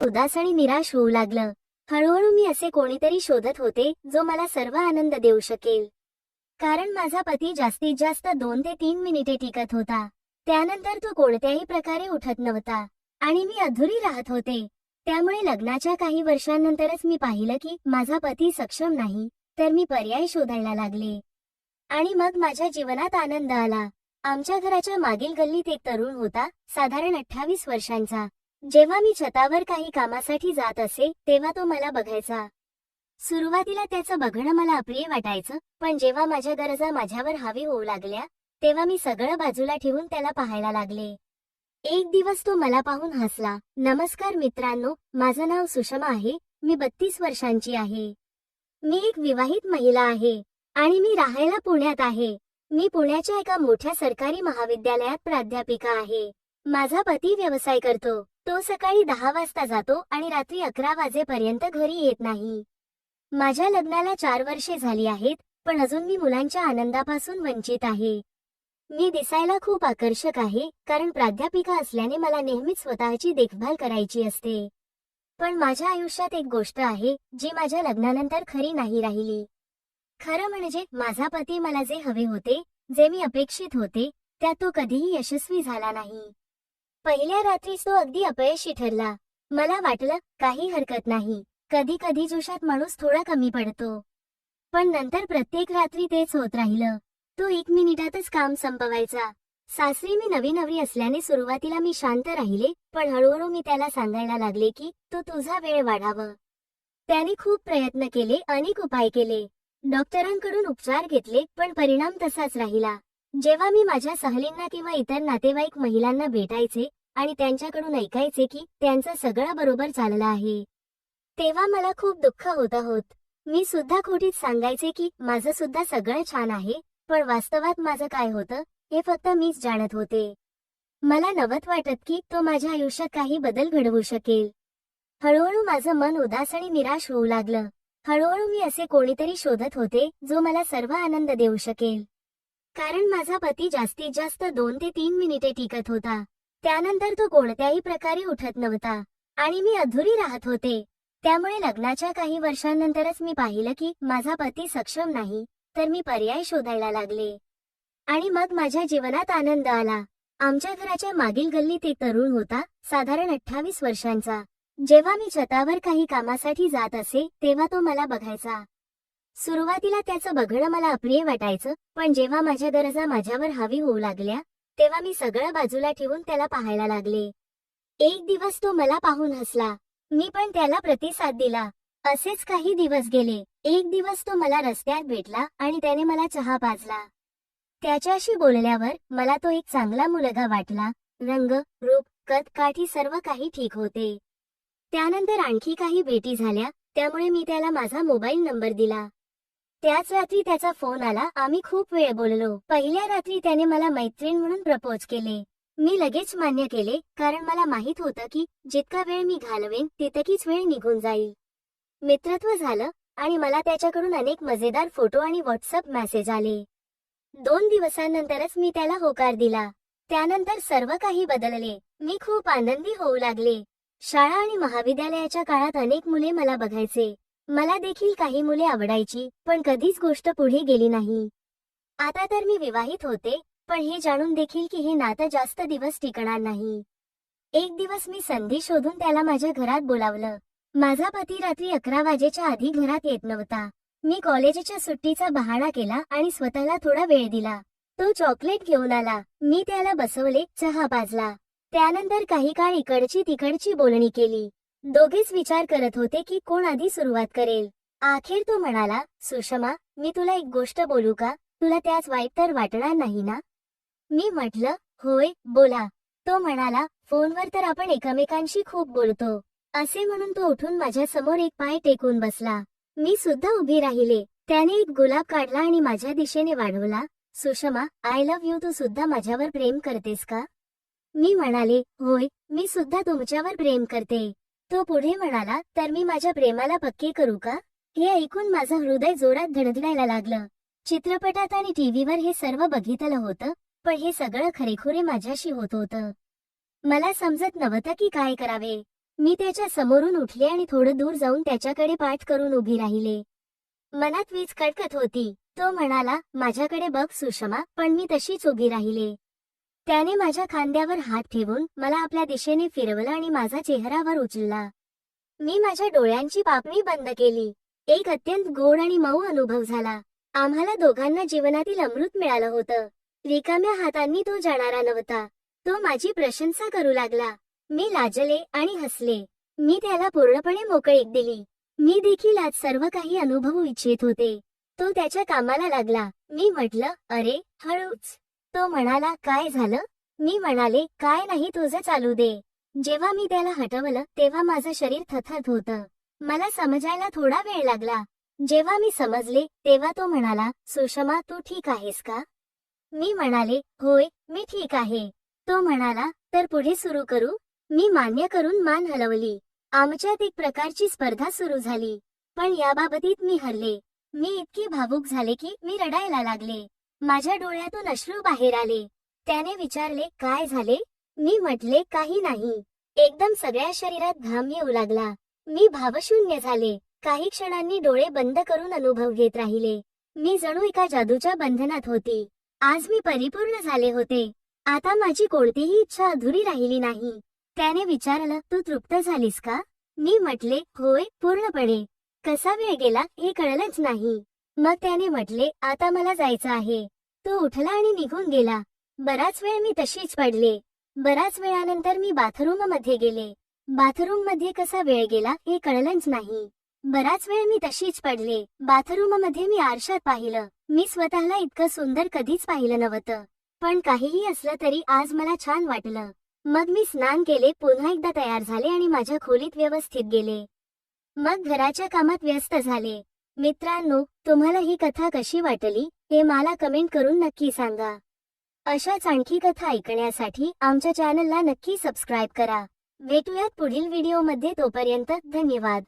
उदास आणि निराश होऊ लागलं। हळूहळू मी असे कोणीतरी शोधत होते जो मला सर्व आनंद देऊ शकेल, कारण माझा पती जास्तीत जास्त 2 ते 3 मिनिटे टिकत होता। त्यानंतर तो कोणत्याही प्रकारे उठत नव्हता आणि मी अधुरी राहत होते। त्यामुळे लग्नाच्या काही वर्षांनंतरच मी पाहिलं की माझा पती सक्षम नाही, तर मी पर्याय शोधायला लागले आणि मग माझ्या जीवनात आनंद आला। आमच्या घराच्या मागील गल्लीत एक तरुण होता, साधारण 28 वर्षांचा। जेव्हा मी छतावर काही कामासाठी जात असे तेव्हा तो मला बघायचा। सुरुवातीला त्याचं बघणं मला अप्रिय वाटायचं, पण जेव्हा माझ्या गरजा माझ्यावर हावी होऊ लागल्या तेव्हा मी सगळं बाजूला ठेवून त्याला पाहायला लागले। एक दिवस तो मला पाहून हसला। नमस्कार मित्रांनो, माझं नाव सुषमा आहे, मी 32 वर्षांची आहे। मी एक विवाहित महिला आहे आणि मी राहायला पुण्यात आहे। मी पुण्याच्या एका मोठ्या सरकारी महाविद्यालयात प्राध्यापिका आहे। माझा पती व्यवसाय करतो। तो सकाळी 10 वाजता जातो आणि रात्री 11 वाजेपर्यंत घरी येत नाही। माझ्या लग्नाला 4 वर्षे झाली आहेत, पण अजून मी मुलांच्या आनंदापासून वंचित आहे। मी दिसायला खूप आकर्षक आहे, कारण प्राध्यापिका असल्याने मला नेहमीच स्वतःची देखभाल करायची असते। पण माझ्या आयुष्यात एक गोष्ट आहे जी माझ्या लग्नानंतर खरी नाही राहिली। खरं म्हणजे माझा पती मला जे हवे होते, जे मी अपेक्षित होते, त्यात तो कधीही यशस्वी झाला नाही। पहिल्या रात्रीच तो अगदी अपयशी ठरला। मला वाटलं काही हरकत नाही, कधी कधी जोशात माणूस थोडा कमी पडतो, पण नंतर प्रत्येक रात्री तेच होत राहिलं। तो 1 मिनिटातच काम संपवायचा। सासरी मी नवी नवी असल्याने सुरुवातीला मी शांत राहिले, पण हळूहळू मी त्याला सांगायला लागले की तू तुझा वेळ वाढावं। त्याने खूप प्रयत्न केले, अनेक उपाय केले, डॉक्टरांकडून उपचार घेतले, पण परिणाम तसाच राहिला। जेव्हा मी माझ्या सहलींना किंवा इतर नातेवाईक महिलांना भेटायचे आणि त्यांच्याकडून ऐकायचे की त्यांचं सगळं बरोबर चाललं आहे, तेव्हा मला खूप दुःख होत। मी सुद्धा खोटीत सांगायचे की माझं सुद्धा सगळं छान आहे, पण वास्तवात माझं काय होतं हे फक्त मीच जाणत होते। मला नवत वाटत की तो माझ्या आयुष्यात काही बदल घडवू शकेल। हळूहळू माझं मन उदास आणि निराश होऊ लागलं। हळूहळू मी असे कोणीतरी शोधत होते जो मला सर्व आनंद देऊ शकेल, कारण माझा पती जास्तीत जास्त 2 ते 3 मिनिटे टिकत होता। त्यानंतर तो कोणत्याही प्रकारे उठत नव्हता आणि मी अधुरी राहत होते। त्यामुळे लग्नाच्या काही वर्षांनंतरच मी पाहिलं की माझा पती सक्षम नाही, तर मी पर्याय शोधायला लागले आणि मग माझ्या जीवनात आनंद आला। आमच्या घराच्या मागील गल्लीत एक तरुण होता, साधारण 28 वर्षांचा। जेव्हा मी छतावर काही कामासाठी जात असे तेव्हा तो मला बघायचा। सुरुवातीला त्याचं बघणं मला अप्रिय वाटायचं, पण जेव्हा माझ्या गरजा माझ्यावर हावी होऊ लागल्या तेव्हा मी सगळं बाजूला ठेवून त्याला पाहायला लागले। एक दिवस तो मला पाहून हसला। मी पण त्याला प्रतिसाद दिला। असेच काही दिवस गेले। एक दिवस तो मला रस्त्यात भेटला आणि त्याने मला चहा पाजला। त्याच्याशी बोलल्यावर मला तो एक चांगला मुलगा वाटला। रंग, रूप, कद, काठी सर्व काही ठीक होते। त्यानंतर आणखी काही भेटी झाल्या, त्यामुळे मी त्याला माझा मोबाईल नंबर दिला। त्याच रात्री त्याचा फोन आला। आम्ही खूप वेळ बोललो। पहिल्या रात्री त्याने मला मैत्रीण म्हणून प्रपोज केले। मी लगेच मान्य केले, कारण मला माहित होतं की जितका वेळ मी घालवेन तितकीच वेळ निघून जाईल। मित्रत्व झालं आणि मला त्याच्याकडून अनेक मजेदार फोटो आणि व्हॉट्सअप मेसेज आले। 2 दिवसांनंतरच मी त्याला होकार दिला। त्यानंतर सर्व काही बदलले। मी खूप आनंदी होऊ लागले। शाळा आणि महाविद्यालयाच्या काळात अनेक मुले मला बघायचे। मला देखील काही मुले आवडायची, पण कधीच गोष्ट पुढे गेली नाही। आता तर मी विवाहित होते, पण हे जाणून देखील की हे नातं जास्त दिवस टिकणार नाही। एक दिवस मी संधी शोधून त्याला माझ्या घरात बोलावलं। माझा पती रात्री 11 वाजेच्या आधी घरात येत नव्हता। मी कॉलेजच्या सुट्टीचा बहाणा केला आणि स्वतःला थोडा वेळ दिला। तो चॉकलेट घेऊन आला। मी त्याला बसवले, चहा पाजला। त्यानंतर काही काळ इकडची तिकडची बोलणी केली। दोघेच विचार करत होते की कोण आधी सुरुवात करेल। अखेर तो म्हणाला, सुषमा, मी तुला एक गोष्ट बोलू का? तुला त्याच वाईट तर वाटणार नाही ना? मी म्हटलं, होय, बोला। तो म्हणाला, फोनवर तर आपण एकमेकांशी खूप बोलतो। असे म्हणून तो उठून माझ्या समोर एक पाय टेकून बसला। मी सुद्धा उभी राहिले। त्याने एक गुलाब काढला आणि माझ्या दिशेने वाढवला। सुषमा, आय लव्ह यू, तू सुद्धा माझ्यावर प्रेम करतेस का? मी म्हणाले, होय, मी सुद्धा तुमच्यावर प्रेम करते। तो पुढे म्हणाला, तर मी माझ्या प्रेमाला पक्के करू का? हे ऐकून माझं हृदय जोरात धडधडायला लागलं। चित्रपटात आणि टीव्हीवर हे सर्व बघितलं होतं, पण हे सगळं खरेखुरे माझ्याशी होत होतं। मला समजत नव्हतं की काय करावे। मी त्याच्या समोरून उठले आणि थोडं दूर जाऊन त्याच्याकडे पाठ करून उभी राहिले. मनात वीज कडकत होती. तो म्हणाला, माझ्याकडे बघ सुषमा, पण मी तशीच उभी राहिले. त्याने माझ्या खांद्यावर हात ठेवून मला आपल्या दिशेने फिरवलं आणि माझा चेहरावर उचलला. मी माझ्या डोळ्यांची पापणी बंद केली. एक अत्यंत गोड आणि मऊ अनुभव झाला. आम्हाला दोघांना जीवनातील अमृत मिळालं होतं. रिकाम्या हातांनी तो जाणारा नव्हता. तो माझी प्रशंसा करू लागला. मी लाजले आणि हसले. मी त्याला पूर्णपणे मोकळीक दिली. मी देखील आज सर्व काही अनुभवू इच्छित होते. तो त्याच्या कामाला लागला. मी म्हटलं, अरे हळूच. तो म्हणाला, काय झालं? मी म्हणाले, काय नाही, तुझं चालू दे. जेव्हा मी त्याला हटवलं तेव्हा माझं शरीर थरथरत होतं. मला समजायला थोडा वेळ लागला. जेव्हा मी समजले तेव्हा तो म्हणाला, सुषमा, तू ठीक आहेस का? मी म्हणाले, होय, मी ठीक आहे. तो म्हणाला, तर पुढे सुरू करू? मी मान्य करून मान हलवली. आमच्यात एक प्रकारची स्पर्धा सुरू झाली. पण याबाबतीत मी हरले. मी इतकी भावूक झाले की मी रडायला लागले. माझ्या डोळ्यातून अश्रू बाहेर आले. त्याने विचारले, काय झाले? मी म्हटले, काही नाही. एकदम सगळ्या शरीरात घाम येऊ लागला. मी भावशून्य झाले. काही क्षणांनी डोळे बंद करून अनुभव घेत राहिले. मी जणू एका जादूच्या बंधनात होती. आज मी परिपूर्ण झाले होते. आता माझी कोणतीही इच्छा अधुरी राहिली नाही. त्याने विचारलं, तू तृप्त झालीस का? मी म्हटले, होय, पूर्णपणे. कसा वेळ गेला हे कळलंच नाही. मग त्याने म्हटले, आता मला जायचं आहे. तो उठला आणि निघून गेला. बराच वेळ मी तशीच पडले. बराच वेळानंतर मी बाथरूम मध्ये गेले. बाथरूम मध्ये कसा वेळ गेला हे कळलंच नाही. बराच वेळ मी तशीच पडले. बाथरूम मध्ये मी आरशात पाहिलं. मी स्वतःला इतकं सुंदर कधीच पाहिलं नव्हतं. पण काहीही असलं तरी आज मला छान वाटलं. मग मी स्नान केले, पुन्हा एकदा तयार झाले आणि माझ्या खोलीत व्यवस्थित गेले. मग घराच्या कामात व्यस्त झाले. मित्रांनो, तुम्हाला ही कथा कशी वाटली हे मला कमेंट करून नक्की सांगा. अशाच आणखी कथा ऐकण्यासाठी आमच्या चॅनलला नक्की सबस्क्राईब करा. भेटूयात पुढील व्हिडिओमध्ये. तोपर्यंत धन्यवाद.